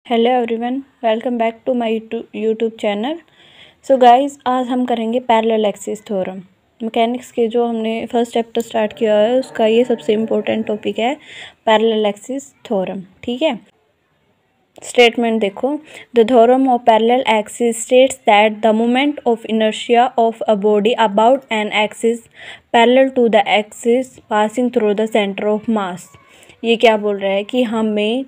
Hello everyone, welcome back to my YouTube channel. So guys, आज हम करेंगे parallel axis theorem. Mechanics के जो हमने फर्स्ट चैप्टर स्टार्ट किया है उसका ये सबसे इम्पोर्टेंट टॉपिक है, पैरेलल एक्सिस थ्योरम। ठीक है, स्टेटमेंट देखो। The theorem of parallel axis states that the moment of inertia of a body about an axis parallel to the axis passing through the centre of mass. ये क्या बोल रहा है कि हमें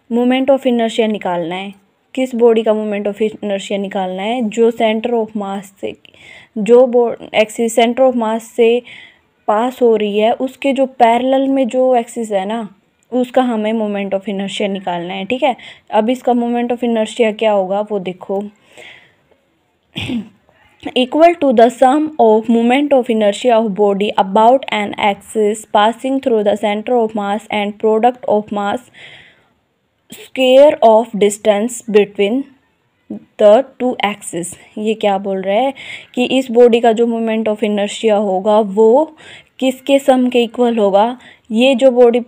मोमेंट ऑफ इनर्शिया निकालना है। किस बॉडी का मोमेंट ऑफ इनर्शिया निकालना है? जो सेंटर ऑफ मास से, जो एक्सिस सेंटर ऑफ मास से पास हो रही है उसके जो पैरेलल में जो एक्सिस है ना, उसका हमें मोमेंट ऑफ इनर्शिया निकालना है। ठीक है, अब इसका मोमेंट ऑफ इनर्शिया क्या होगा वो देखो। equal to the sum of moment of inertia of body about an axis passing through the center of mass and product of mass square of distance between the two axis. ये क्या बोल रहा है कि इस बॉडी का जो moment of inertia होगा वो किसके सम के इक्वल होगा? ये जो बॉडी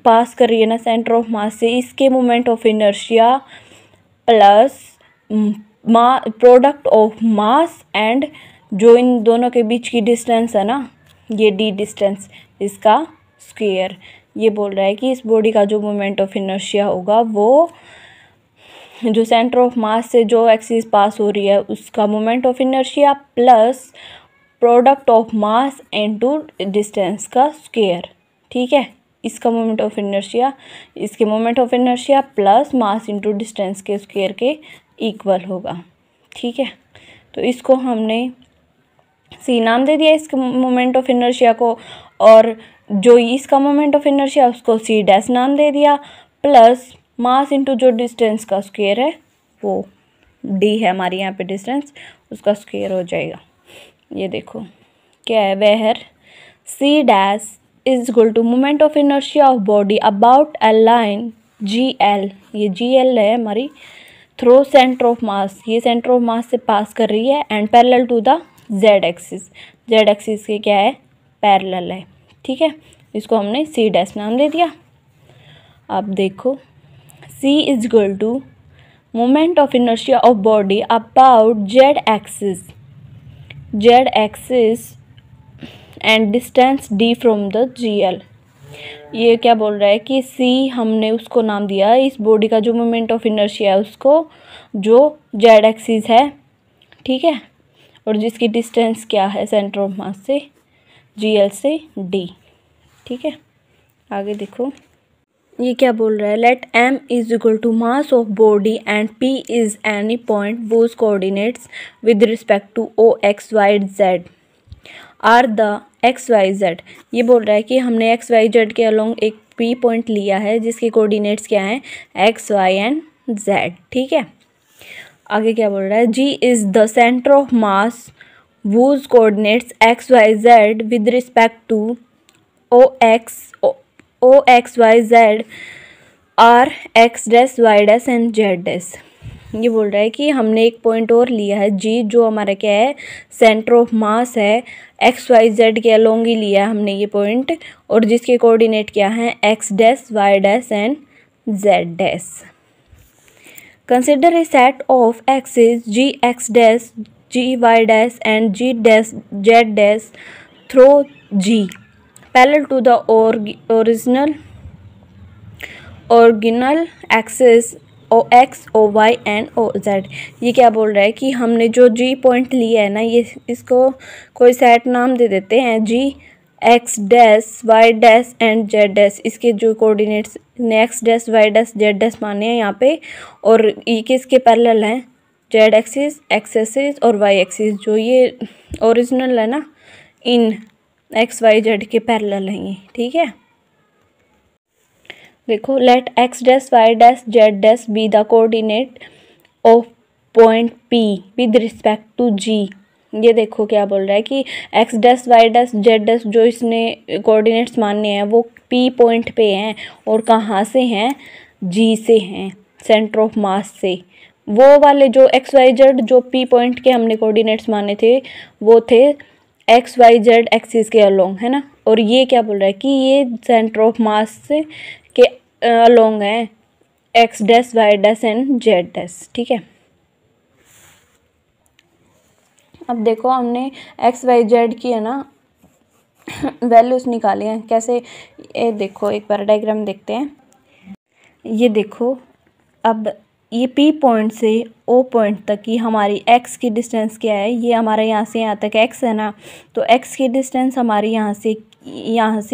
पास कर रही है ना सेंटर ऑफ मास से, इसके moment of inertia plus product of mass and जो इन दोनों के बीच की डिस्टेंस है ना, ये डी डिस्टेंस, इसका स्क्वायर। ये बोल रहा है कि इस बॉडी का जो मोमेंट ऑफ इनर्शिया होगा वो जो सेंटर ऑफ मास से जो एक्सिस पास हो रही है उसका moment of inertia plus product of mass into distance का स्क्वायर। ठीक है, इसका मोमेंट ऑफ इनर्शिया इसके moment of inertia plus mass into distance के स्क्वायर के इक्वल होगा। ठीक है, तो इसको हमने सी नाम दे दिया इसके मोमेंट ऑफ इनर्शिया को, और जो इसका मोमेंट ऑफ इनर्शिया उसको सी डैश नाम दे दिया, प्लस मास इनटू जो डिस्टेंस का स्क्वायर है वो डी है हमारी यहाँ पे डिस्टेंस, उसका स्क्वायर हो जाएगा। ये देखो क्या है, where C dash is equal to moment of inertia of body about a line G L. ये जी एल है हमारी थ्रू सेंटर ऑफ मास, ये सेंटर ऑफ मास से पास कर रही है and parallel to the Z axis. Z axis के क्या है? पैरेलल है। ठीक है, इसको हमने सी डैश नाम दे दिया। अब देखो C is equal to moment of inertia of body about Z axis and distance D from the G L. ये क्या बोल रहा है कि सी हमने उसको नाम दिया इस बॉडी का जो मोमेंट ऑफ इनर्शिया है उसको, जो जेड एक्सिस है। ठीक है, और जिसकी डिस्टेंस क्या है सेंटर ऑफ मास से जी एल से डी। ठीक है, आगे देखो ये क्या बोल रहा है। Let m is equal to mass of body and p is any point whose coordinates with respect to o x y z are the X Y Z. ये बोल रहा है कि हमने एक्स वाई जेड के अलोंग एक p point लिया है जिसके कोऑर्डिनेट्स क्या हैं? x y and z। ठीक है, आगे क्या बोल रहा है? g is the centre of mass whose coordinates x y z with respect to o x y z are x dash y dash and z dash। ये बोल रहा है कि हमने एक पॉइंट और लिया है g, जो हमारा क्या है? सेंटर ऑफ मास है। x y z के अलोंग ही लिया है हमने ये पॉइंट, और जिसके कोऑर्डिनेट क्या हैं? x dash y dash and z dash। Consider a set of axis g x dash g y dash and g dash z dash through g parallel to the original axis o x o y and o z। ये क्या बोल रहा है कि हमने जो g point लिया है ना, ये इसको कोई सेट नाम दे देते हैं, g x dash y dash and z dash. इसके जो coordinates x dash y dash z dash माने हैं यहाँ पे, और ये किसके पैरेलल हैं? जेड एक्सिस, एक्स एक्सिस और वाई एक्सिस। जो ये ओरिजिनल है ना, इन एक्स वाई जेड के पैरेलल हैं ये। ठीक है, देखो let X dash Y dash Z dash be the coordinate of point P with respect to G. ये देखो क्या बोल रहा है कि X dash Y dash Z dash जो इसने कोऑर्डिनेट्स मानने हैं वो पी पॉइंट पे हैं, और कहाँ से हैं? जी से हैं, सेंटर ऑफ मास से। वो वाले जो एक्स वाई जेड जो पी पॉइंट के हमने कोऑर्डिनेट्स माने थे वो थे एक्स वाई जेड एक्सिस के अलोंग, है ना। और ये क्या बोल रहा है कि ये सेंटर ऑफ मास के अलोंग है, X dash Y dash and Z dash. ठीक है, अब देखो हमने एक्स वाई जेड की है ना वैल्यूज निकाली हैं। कैसे, ये देखो एक बार डायग्राम देखते हैं। ये देखो, अब ये पी पॉइंट से ओ पॉइंट तक की हमारी एक्स की डिस्टेंस क्या है, ये हमारा यहाँ से यहाँ तक एक्स है ना, तो एक्स की डिस्टेंस हमारी यहाँ से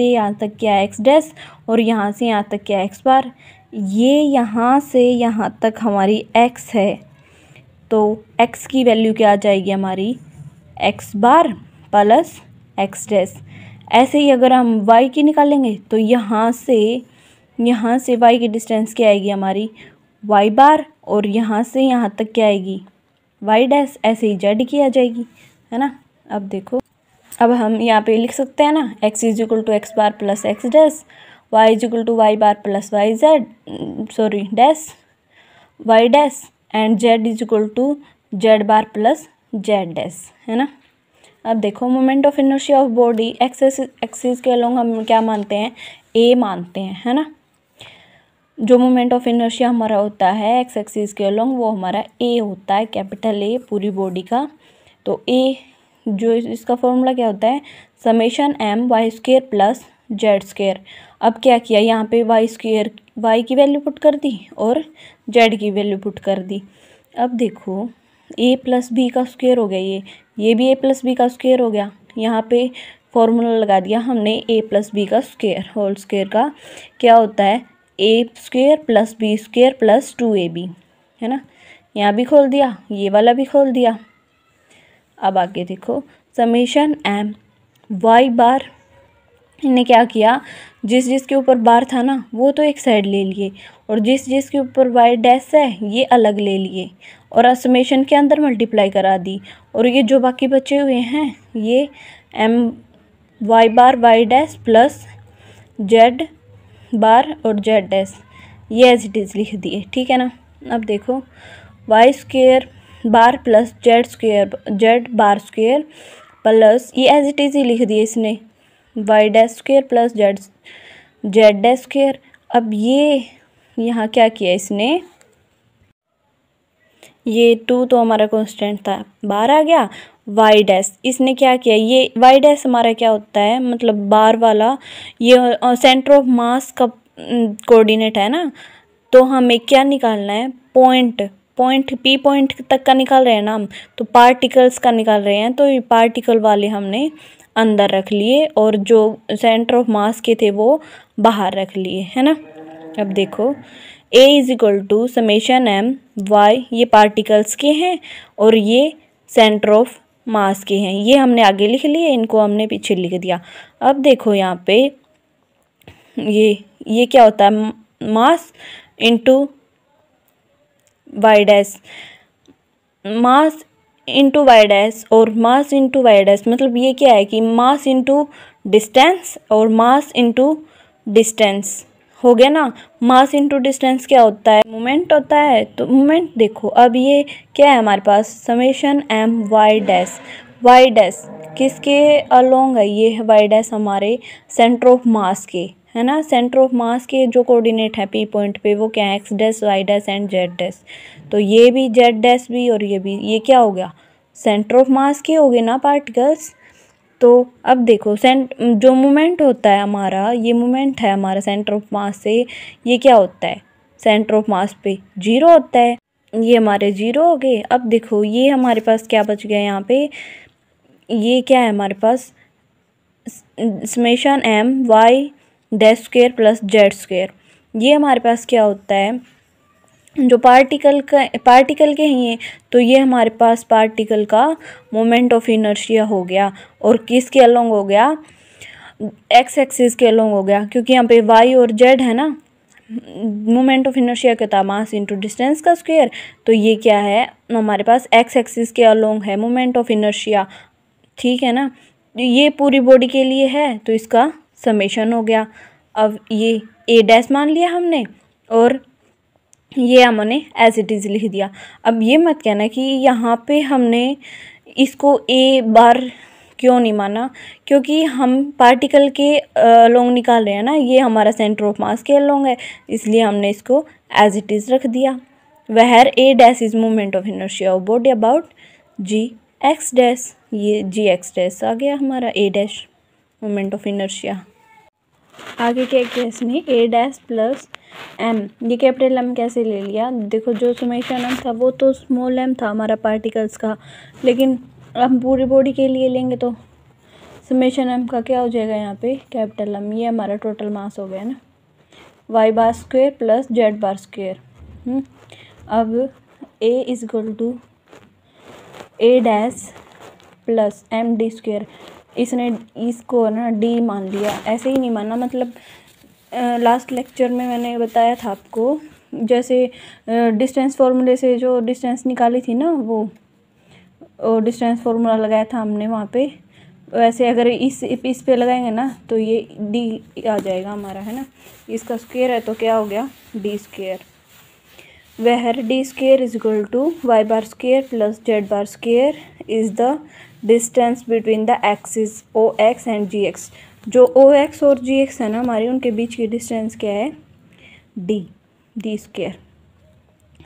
यहाँ तक क्या है एक्स डैश, और यहाँ से यहाँ तक क्या है एक्स बार। ये यहाँ से यहाँ तक हमारी एक्स है, तो एक्स की वैल्यू क्या आ जाएगी हमारी x bar plus X dash. ऐसे ही अगर हम वाई की निकालेंगे तो यहाँ से वाई की डिस्टेंस क्या आएगी हमारी वाई बार, और यहाँ से यहाँ तक क्या आएगी वाई डैश। ऐसे ही जेड की आ जाएगी, है ना। अब देखो, अब हम यहाँ पे लिख सकते हैं ना, X is equal to X bar plus X dash, Y is equal to Y bar plus Y Z dash Y dash, and Z is equal to Z bar plus Z dash, है ना। अब देखो, moment of inertia of body X axis के along हम क्या मानते हैं, ए मानते हैं, है ना। जो मोमेंट ऑफ इनर्शिया हमारा होता है एक्स एक्सिस के अलोंग वो हमारा ए होता है, कैपिटल ए पूरी बॉडी का। तो ए जो इसका फॉर्मूला क्या होता है, summation M Y square plus Z square. अब क्या किया, यहाँ पे वाई स्क्वेयर वाई की वैल्यू पुट कर दी और जेड की वैल्यू पुट कर दी। अब देखो, ए प्लस बी का स्क्वेयर हो गया, ये भी ए प्लस बी का स्क्वेयर हो गया। यहाँ पे फॉर्मूला लगा दिया हमने ए प्लस बी का स्क्वेयर, होल स्क्वेयर का क्या होता है A square plus B square plus 2ab, है ना। यहाँ भी खोल दिया, ये वाला भी खोल दिया। अब आगे देखो, समेशन एम वाई बार, इन्हें क्या किया, जिसके ऊपर बार था ना वो तो एक साइड ले लिए, और जिसके ऊपर वाई डैश है ये अलग ले लिए, और समेशन के अंदर मल्टीप्लाई करा दी। और ये जो बाकी बचे हुए हैं ये M Y bar Y dash plus Z bar और जेड डैश, ये एज इट इज़ लिख दिए, ठीक है ना। अब देखो, Y square bar plus Z square Z bar square plus, ये एज इट इज़ ही लिख दिए इसने, Y dash square plus Z dash square. अब ये यहाँ क्या किया इसने, ये 2 तो हमारा कांस्टेंट था, बाहर आ गया। वाई डैश इसने क्या किया, ये वाई डैश हमारा क्या होता है, मतलब बार वाला, ये सेंटर ऑफ मास का कोऑर्डिनेट है ना। तो हमें क्या निकालना है, पॉइंट पी पॉइंट तक का निकाल रहे हैं ना हम, तो पार्टिकल्स का निकाल रहे हैं। तो ये पार्टिकल वाले हमने अंदर रख लिए, और जो सेंटर ऑफ मास के थे वो बाहर रख लिए, है ना। अब देखो, A is equal to summation M Y, ये पार्टिकल्स के हैं और ये सेंटर ऑफ मास के हैं, ये हमने आगे लिख लिए, इनको हमने पीछे लिख दिया। अब देखो यहाँ पे ये क्या होता है, mass into Y dash, mass into Y dash और मास इंटू वाई डैश, मतलब ये क्या है कि मास इंटू डिस्टेंस और मास इंटू डिस्टेंस हो गया ना। मास इंटू डिस्टेंस क्या होता है, मोमेंट होता है। तो मोमेंट देखो, अब ये क्या है हमारे पास, समेशन एम वाई डैश किसके अलोंग है, ये है वाई डैश हमारे सेंटर ऑफ मास के, है ना। सेंटर ऑफ मास के जो कोऑर्डिनेट है पी पॉइंट पे वो क्या है, X dash Y dash and Z dash. तो ये भी जेड डैश भी और ये भी, ये क्या हो गया, सेंटर ऑफ मास के हो गए ना पार्टिकल्स। तो अब देखो, जो मोमेंट होता है हमारा, ये मोमेंट है हमारा सेंटर ऑफ मास से, ये क्या होता है सेंटर ऑफ मास पे 0 होता है, ये हमारे 0 हो गए। अब देखो, ये हमारे पास क्या बच गया यहाँ पे, ये क्या है हमारे पास, summation M Y dash square plus Z square. ये हमारे पास क्या होता है, जो पार्टिकल के ही हैं, तो ये हमारे पास पार्टिकल का मोमेंट ऑफ इनर्शिया हो गया, और किसके अलोंग हो गया, एक्स एक्सिस के अलोंग हो गया, क्योंकि यहाँ पे वाई और जेड है ना। मोमेंट ऑफ इनर्शिया क्या था, मास इंटू डिस्टेंस का स्क्वायर। तो ये क्या है हमारे पास, एक्स एक्सिस के अलोंग है मोमेंट ऑफ इनर्शिया, ठीक है ना। ये पूरी बॉडी के लिए है, तो इसका समेशन हो गया। अब ये ए डैश मान लिया हमने, और ये हमने एज इट इज़ लिख दिया। अब ये मत कहना कि यहाँ पे हमने इसको ए बार क्यों नहीं माना? क्योंकि हम पार्टिकल के अलोंग निकाल रहे हैं ना, ये हमारा सेंटर ऑफ मास के अलोंग है, इसलिए हमने इसको एज इट इज़ रख दिया। Where A dash is moment of inertia of body about G X dash, ये जी एक्स डैश आ गया हमारा A dash moment of inertia. आगे के केस में ए डैश प्लस एम, ये कैपिटल एम कैसे ले लिया? देखो जो समेशन एम था वो तो स्मॉल एम था हमारा पार्टिकल्स का, लेकिन हम पूरी बॉडी के लिए लेंगे तो समेशन एम का क्या हो जाएगा यहाँ पे कैपिटल एम, ये हमारा टोटल मास हो गया ना, Y bar square plus Z bar square. अब A is equal to A dash plus M D square, इसने इसको ना डी मान लिया, ऐसे ही नहीं माना, मतलब लास्ट लेक्चर में मैंने बताया था आपको, जैसे डिस्टेंस फार्मूले से जो डिस्टेंस निकाली थी ना, वो डिस्टेंस फार्मूला लगाया था हमने वहाँ पे, वैसे अगर इस पे लगाएंगे ना तो ये डी आ जाएगा हमारा, है ना, इसका स्क्वायर है तो क्या हो गया D square. Where D square is equal to Y bar square plus Z bar square is the distance between the axis O X and G X. जो ओ एक्स और जी एक्स है ना हमारी, उनके बीच की डिस्टेंस क्या है डी स्क्वायर।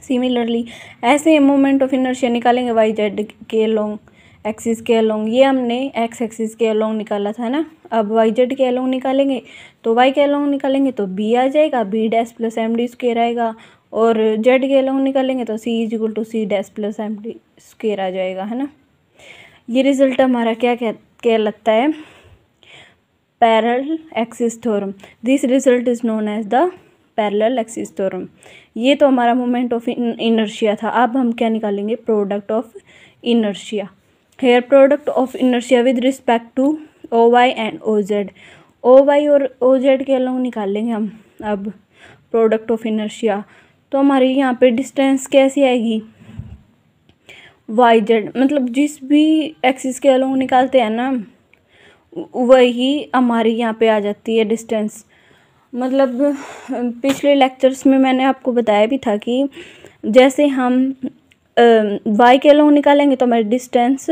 सिमिलरली ऐसे मोमेंट ऑफ इनर्शिया निकालेंगे वाई जेड के अलोंग, एक्सिस के अलोंग, ये हमने एक्स एक्सिस के अलोंग निकाला था ना, अब वाई जेड के अलोंग निकालेंगे तो वाई के अलोंग निकालेंगे तो बी आ जाएगा, B dash plus M D square आएगा, और जेड के अलोंग निकालेंगे तो C is equal to C dash plus M D square आ जाएगा, है ना। ये रिजल्ट हमारा क्या कहलाता है parallel axis theorem. This result is known as the parallel axis theorem. ये तो हमारा मोमेंट ऑफ इनर्शिया था। अब हम क्या निकालेंगे product of inertia. Here product of inertia with respect to O Y and O Z. O Y और O Z के अलोंग निकालेंगे हम अब प्रोडक्ट ऑफ इनर्शिया। तो हमारी यहाँ पे डिस्टेंस कैसी आएगी वाई जेड, मतलब जिस भी एक्सिस के अलोंग निकालते हैं ना वही हमारी यहाँ पे आ जाती है डिस्टेंस। मतलब पिछले लेक्चर्स में मैंने आपको बताया भी था कि जैसे हम वाई के अलोंग निकालेंगे तो हमारी डिस्टेंस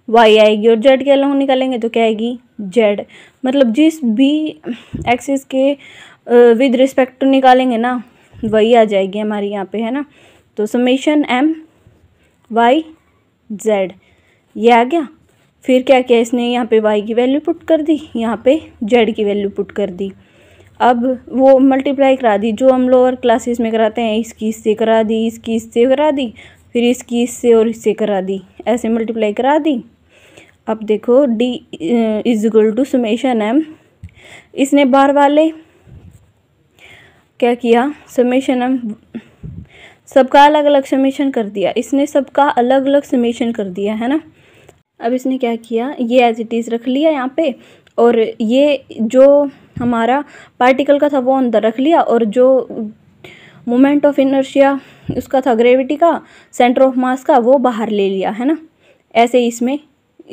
वाई आएगी, और जेड के अलोंग निकालेंगे तो क्या आएगी जेड। मतलब जिस भी एक्सिस के विद रिस्पेक्ट टू निकालेंगे ना वही आ जाएगी हमारी यहाँ पे, है ना। तो समेशन एम वाई जेड ये आ गया। फिर क्या किया इसने, यहाँ पे वाई की वैल्यू पुट कर दी, यहाँ पे जेड की वैल्यू पुट कर दी। अब वो मल्टीप्लाई करा दी जो हम लोअर क्लासेस में कराते हैं, इसकी इससे करा दी, इसकी इससे करा दी, फिर इसकी इससे और इससे करा दी, ऐसे मल्टीप्लाई करा दी। अब देखो D is equal to summation M, इसने बार वाले क्या किया समेशन एम सबका अलग अलग समेशन कर दिया, इसने सबका अलग अलग समेशन कर दिया, है ना। अब इसने क्या किया ये एज इट इज़ रख लिया यहाँ पे, और ये जो हमारा पार्टिकल का था वो अंदर रख लिया, और जो मोमेंट ऑफ इनर्शिया उसका था ग्रेविटी का सेंटर ऑफ मास का वो बाहर ले लिया, है ना। ऐसे इसमें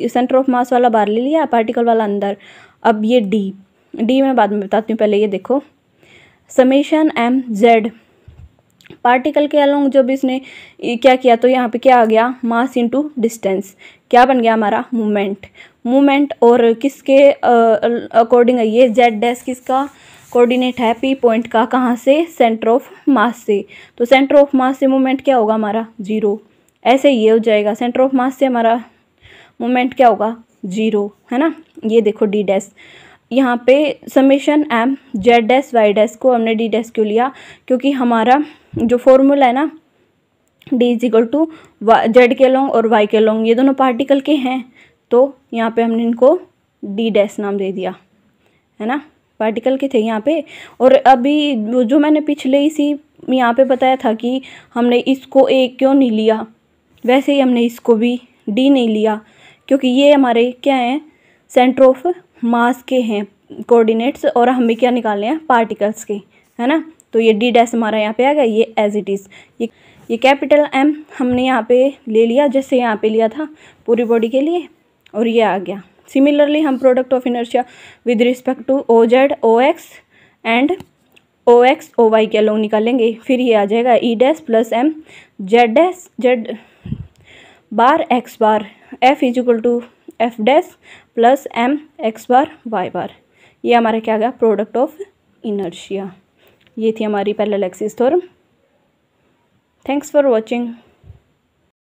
सेंटर ऑफ मास वाला बाहर ले लिया, पार्टिकल वाला अंदर। अब ये डी मैं बाद में बताती हूँ, पहले ये देखो समेशन एम जेड पार्टिकल के अलोंग जब इसने क्या किया तो यहाँ पे क्या आ गया मास इनटू डिस्टेंस, क्या बन गया हमारा मूवमेंट। और किसके अकॉर्डिंग है ये जेड डैश किसका कोऑर्डिनेट है पी पॉइंट का, कहाँ से सेंटर ऑफ मास से। तो सेंटर ऑफ मास से मूवमेंट क्या होगा हमारा 0, ऐसे ये हो जाएगा सेंटर ऑफ मास से हमारा मूवमेंट क्या होगा 0, है ना। ये देखो डी डैश यहाँ पे summation M Z dash Y dash को हमने डी डैश क्यों लिया, क्योंकि हमारा जो फॉर्मूला है ना D is equal to Z के अलोंग और वाई के अलोंग ये दोनों पार्टिकल के हैं, तो यहाँ पे हमने इनको डी डैश नाम दे दिया, है ना, पार्टिकल के थे यहाँ पे। और अभी जो मैंने पिछले इसी यहाँ पे बताया था कि हमने इसको ए क्यों नहीं लिया, वैसे ही हमने इसको भी डी नहीं लिया, क्योंकि ये हमारे क्या हैं सेंटर ऑफ मास के हैं कोऑर्डिनेट्स, और हमें क्या निकालने हैं पार्टिकल्स के, है ना। तो ये डी डैश हमारा यहाँ पे आ गया, ये एज इट इज़ ये कैपिटल एम हमने यहाँ पे ले लिया जैसे यहाँ पे लिया था पूरी बॉडी के लिए, और ये आ गया। सिमिलरली हम product of inertia with respect to O Z O X and O X O Y के अलोंग निकालेंगे। फिर ये आ जाएगा E dash plus M Z dash Z bar X bar F is equal to F dash plus M X bar Y bar. ये हमारा क्या गया, प्रोडक्ट ऑफ इनर्शिया। ये थी हमारी parallel axis theorem. Thanks for watching.